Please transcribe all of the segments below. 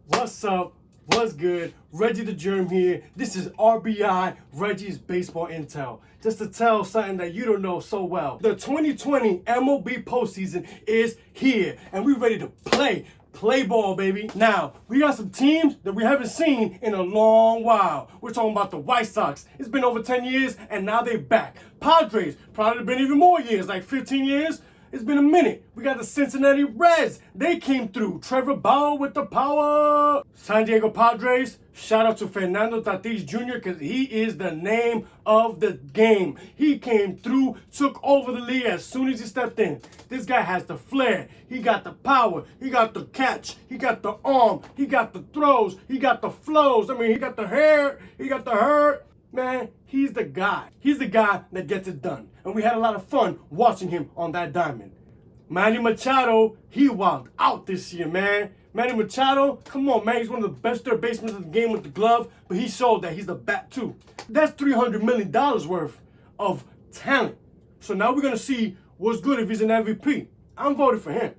What's up? What's good? Reggie the Germ here. This is R.B.I, Reggie's Baseball Intel. Just to tell something that you don't know so well. The 2020 MLB Postseason is here, and we're ready to play ball, baby. Now, we got some teams that we haven't seen in a long while. We're talking about the White Sox. It's been over 10 years, and now they're back. Padres, probably been even more years, like 15 years. It's been a minute. We got the Cincinnati Reds. They came through. Trevor Bauer with the power. San Diego Padres. Shout out to Fernando Tatis Jr. because he is the name of the game. He came through, took over the league as soon as he stepped in. This guy has the flair. He got the power. He got the catch. He got the arm. He got the throws. He got the flows. I mean, he got the hair. He got the hurt. Man, he's the guy. He's the guy that gets it done. And we had a lot of fun watching him on that diamond. Manny Machado, he wilded out this year, man. Manny Machado, come on, man. He's one of the best third basemen of the game with the glove, but he showed that he's the bat, too. That's $300 million worth of talent. So now we're going to see what's good if he's an MVP. I'm voting for him.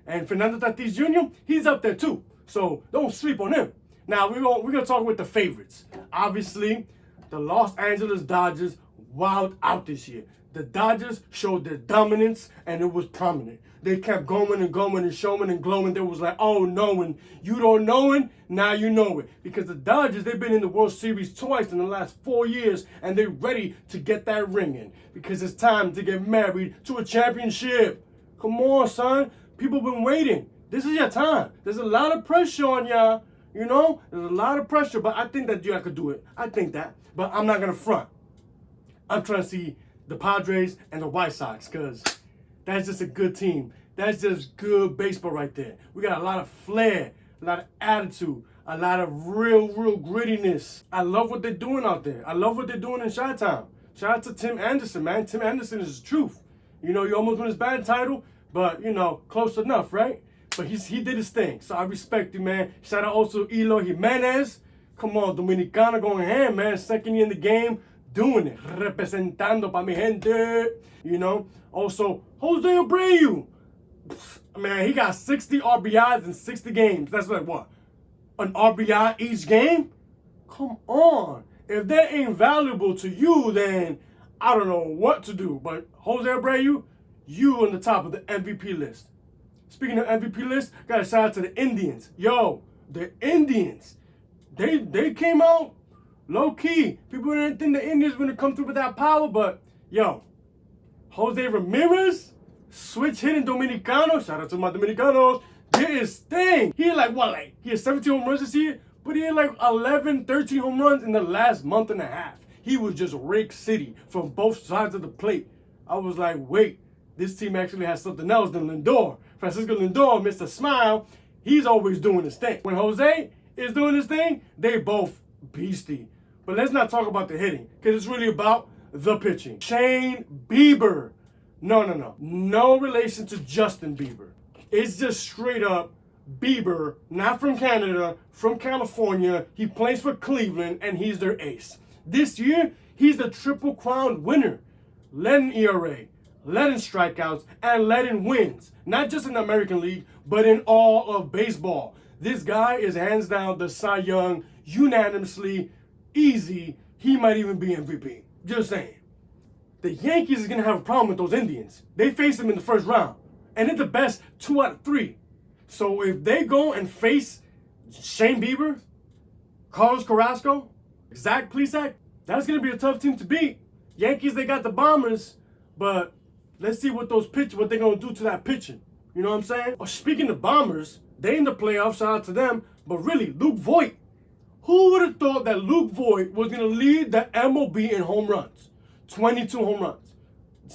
And Fernando Tatis Jr., he's up there, too. So don't sleep on him. Now, we're going to talk with the favorites. Obviously, the Los Angeles Dodgers wowed out this year. The Dodgers showed their dominance, and it was prominent. They kept going and going and showing and glowing. They was like, oh, knowing. You don't know it, now you know it. Because the Dodgers, they've been in the World Series twice in the last 4 years, and they're ready to get that ring in. Because it's time to get married to a championship. Come on, son. People been waiting. This is your time. There's a lot of pressure on y'all. You know, there's a lot of pressure, but I think that y'all could do it. I think that. But I'm not going to front. I'm trying to see the Padres and the White Sox because that's just a good team. That's just good baseball right there. We got a lot of flair, a lot of attitude, a lot of real grittiness. I love what they're doing out there. I love what they're doing in Chi-Town. Shout out to Tim Anderson, man. Tim Anderson is the truth. You know, he almost won his batting title, but, you know, close enough, right? But he did his thing, so I respect him, man. Shout out also Eloy Jimenez. Come on, Dominicano going ham, man. Second year in the game, doing it. Representando pa mi gente. You know? Also, Jose Abreu. Man, he got 60 RBIs in 60 games. That's like what? An RBI each game? Come on. If that ain't valuable to you, then I don't know what to do. But Jose Abreu, you on the top of the MVP list. Speaking of MVP list, got a shout out to the Indians. Yo, the Indians. They came out low-key. People didn't think the Indians were going to come through with that power, but, yo, Jose Ramirez, switch hitting Dominicano, shout out to my Dominicanos, did his thing. He had he had 17 home runs this year, but he had 11, 13 home runs in the last month and a half. He was just Rake City from both sides of the plate. I was like, wait, this team actually has something else than Lindor. Francisco Lindor, Mr. Smile, he's always doing his thing. When Jose is doing his thing, they both beastie. But let's not talk about the hitting, because it's really about the pitching. Shane Bieber. No relation to Justin Bieber. It's just straight up Bieber, not from Canada, from California. He plays for Cleveland, and he's their ace. This year, he's the Triple Crown winner. Led in ERA, led in strikeouts, and led in wins. Not just in the American League, but in all of baseball. This guy is hands down the Cy Young, unanimously, easy. He might even be MVP. Just saying. The Yankees are going to have a problem with those Indians. They face them in the first round. And it's the best 2 out of 3. So if they go and face Shane Bieber, Carlos Carrasco, Zach Plesac, that's going to be a tough team to beat. Yankees, they got the Bombers, but let's see what they're going to do to that pitching. You know what I'm saying? Oh, speaking of Bombers, they in the playoffs, shout out to them. But really, Luke Voit. Who would have thought that Luke Voit was going to lead the MLB in home runs? 22 home runs.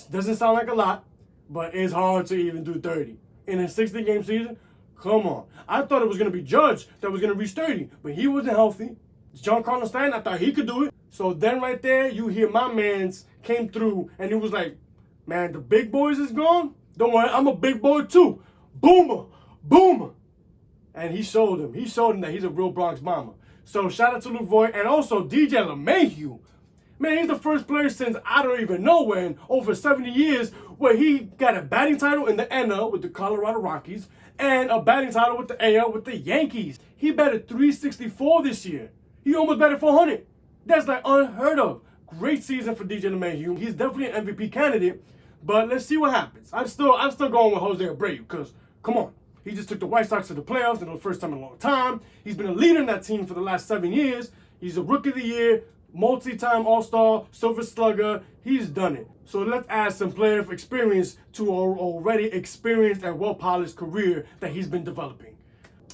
Doesn't sound like a lot, but it's hard to even do 30. In a 60-game season, come on. I thought it was going to be Judge that was going to reach 30, but he wasn't healthy. Giancarlo Stanton, I thought he could do it. So then right there, you hear my mans came through, and it was like, man, the big boys is gone? Don't worry, I'm a big boy too. Boomer. And he showed him that he's a real Bronx Bomber. So shout out to Luke Voit, and also DJ LeMahieu. Man, he's the first player since I don't even know when, over 70 years, where he got a batting title in the NL with the Colorado Rockies, and a batting title with the AL with the Yankees. He batted .364 this year. He almost batted .400. That's like unheard of. Great season for DJ LeMahieu. He's definitely an MVP candidate, but let's see what happens. I'm still going with Jose Abreu because, come on, he just took the White Sox to the playoffs for the first time in a long time. He's been a leader in that team for the last 7 years. He's a Rookie of the Year, multi-time All-Star, Silver Slugger. He's done it. So let's add some player of experience to our already experienced and well-polished career that he's been developing.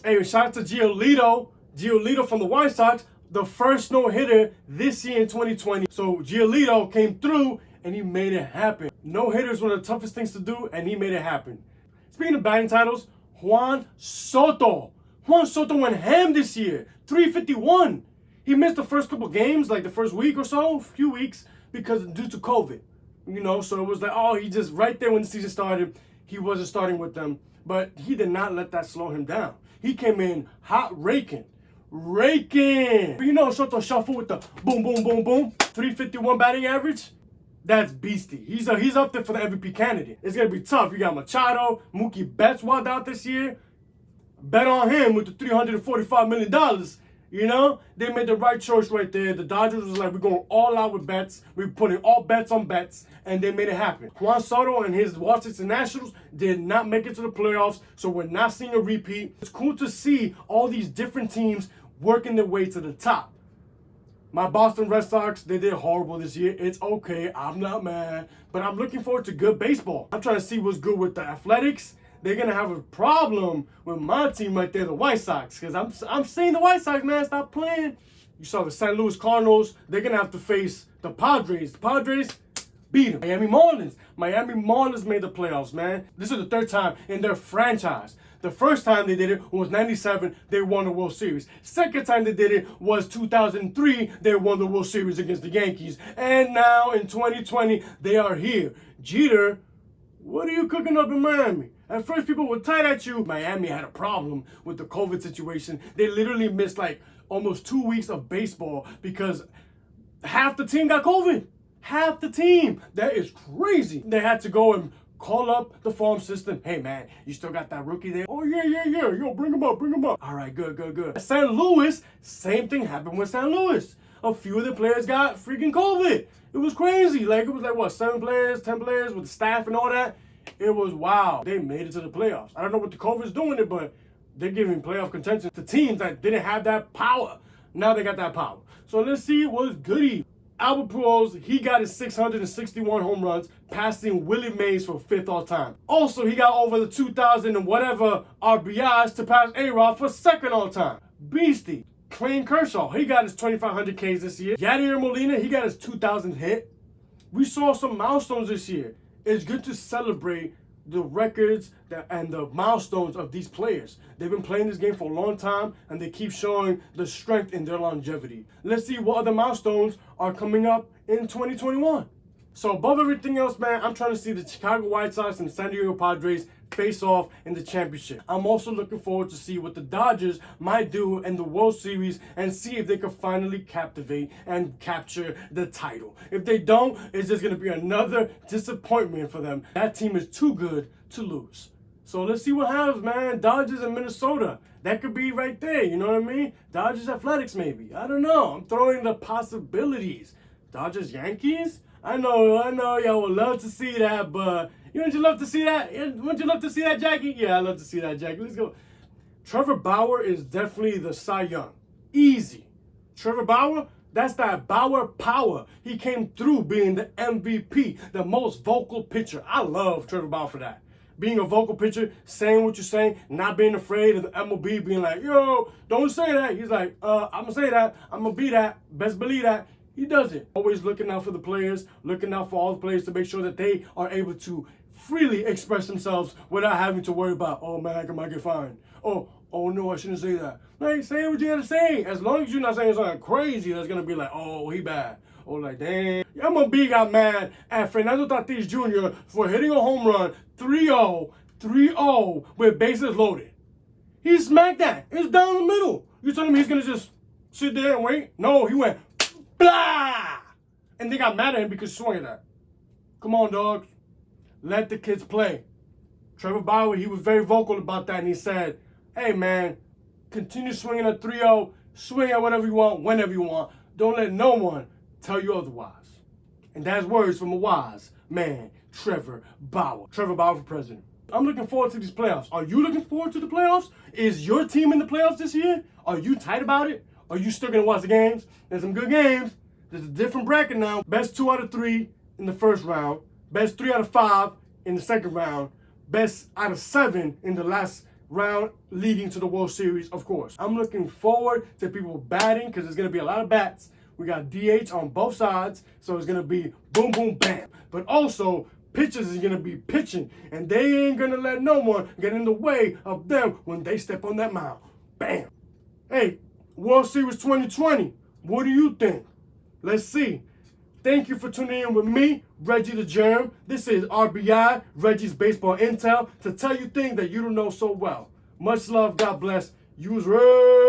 Hey, shout out to Giolito. Giolito from the White Sox, the first no-hitter this year in 2020. So Giolito came through and he made it happen. No-hitters were the toughest things to do, and he made it happen. Speaking of batting titles, Juan Soto. Juan Soto went ham this year, .351. He missed the first couple games, like the first week or so, few weeks, because due to COVID. You know, so it was like, oh, he just, right there when the season started, he wasn't starting with them. But he did not let that slow him down. He came in hot raking. You know, Soto shuffle with the boom, boom, boom, boom, .351 batting average. That's beastie. He's up there for the MVP candidate. It's going to be tough. You got Machado, Mookie Betts wild out this year. Bet on him with the $345 million. You know, they made the right choice right there. The Dodgers was like, we're going all out with bets. We're putting all bets on bets, and they made it happen. Juan Soto and his Washington Nationals did not make it to the playoffs, so we're not seeing a repeat. It's cool to see all these different teams working their way to the top. My Boston Red Sox, they did horrible this year. It's okay. I'm not mad. But I'm looking forward to good baseball. I'm trying to see what's good with the Athletics. They're going to have a problem with my team right there, the White Sox. Because I'm seeing the White Sox, man, stop playing. You saw the St. Louis Cardinals. They're going to have to face the Padres. The Padres beat them. Miami Marlins. Miami Marlins made the playoffs, man. This is the third time in their franchise. The first time they did it was '97. They won the World Series. Second time they did it was 2003. They won the World Series against the Yankees. And now in 2020, they are here. Jeter, what are you cooking up in Miami? At first, people were tight at you. Miami had a problem with the COVID situation. They literally missed like almost 2 weeks of baseball because half the team got COVID. Half the team. That is crazy. They had to go and call up the farm system. Hey, man, you still got that rookie there? Oh, yeah. Yo, bring him up. All right, good. St. Louis, same thing happened with St. Louis. A few of the players got freaking COVID. It was crazy. It was like, what, 7 players, 10 players with the staff and all that? It was wild. They made it to the playoffs. I don't know what the COVID's doing it, but they're giving playoff contention to teams that didn't have that power. Now they got that power. So let's see what's goody. Albert Pujols, he got his 661 home runs, passing Willie Mays for 5th all time. Also, he got over the 2,000 and whatever RBIs to pass A-Rod for 2nd all time. Beastie. Clayton Kershaw, he got his 2,500 Ks this year. Yadier Molina, he got his 2,000th hit. We saw some milestones this year. It's good to celebrate the records and the milestones of these players. They've been playing this game for a long time, and they keep showing the strength in their longevity. Let's see what other milestones are coming up in 2021. So above everything else, man, I'm trying to see the Chicago White Sox and San Diego Padres face off in the championship. I'm also looking forward to see what the Dodgers might do in the World Series and see if they can finally captivate and capture the title. If they don't, it's just going to be another disappointment for them. That team is too good to lose. So let's see what happens, man. Dodgers and Minnesota. That could be right there, you know what I mean? Dodgers Athletics maybe. I don't know. I'm throwing the possibilities. Dodgers Yankees? I know y'all would love to see that, but wouldn't you love to see that? Wouldn't you love to see that, Jackie? Yeah, I love to see that, Jackie. Let's go. Trevor Bauer is definitely the Cy Young. Easy. Trevor Bauer, that's that Bauer power. He came through being the MVP, the most vocal pitcher. I love Trevor Bauer for that. Being a vocal pitcher, saying what you're saying, not being afraid of the MLB being like, yo, don't say that. He's like, I'm going to say that. I'm going to be that. Best believe that. He does it. Always looking out for the players, looking out for all the players to make sure that they are able to freely express themselves without having to worry about, oh man, I might get fined. Oh no, I shouldn't say that. Like, say what you gotta say. As long as you're not saying something crazy that's gonna be like, oh, he bad. Or like, damn. MLB got mad at Fernando Tatis Jr. for hitting a home run 3-0 with bases loaded. He smacked that. It's down the middle. You telling me he's gonna just sit there and wait? No, he went blah! And they got mad at him because he swung at that. Come on, dogs. Let the kids play. Trevor Bauer, he was very vocal about that, and he said, hey, man, continue swinging at 3-0, swing at whatever you want, whenever you want. Don't let no one tell you otherwise. And that's words from a wise man, Trevor Bauer. Trevor Bauer for president. I'm looking forward to these playoffs. Are you looking forward to the playoffs? Is your team in the playoffs this year? Are you tight about it? Are you still going to watch the games? There's some good games. There's a different bracket now. Best 2 out of 3 in the first round. Best 3 out of 5 in the second round. Best out of 7 in the last round leading to the World Series, of course. I'm looking forward to people batting because there's going to be a lot of bats. We got DH on both sides, so it's going to be boom, boom, bam. But also, pitchers is going to be pitching, and they ain't going to let no one get in the way of them when they step on that mound. Bam. Hey, World Series 2020, what do you think? Let's see. Thank you for tuning in with me, Reggie the Germ. This is R.B.I, Reggie's Baseball Intel, to tell you things that you don't know so well. Much love, God bless. Use Red.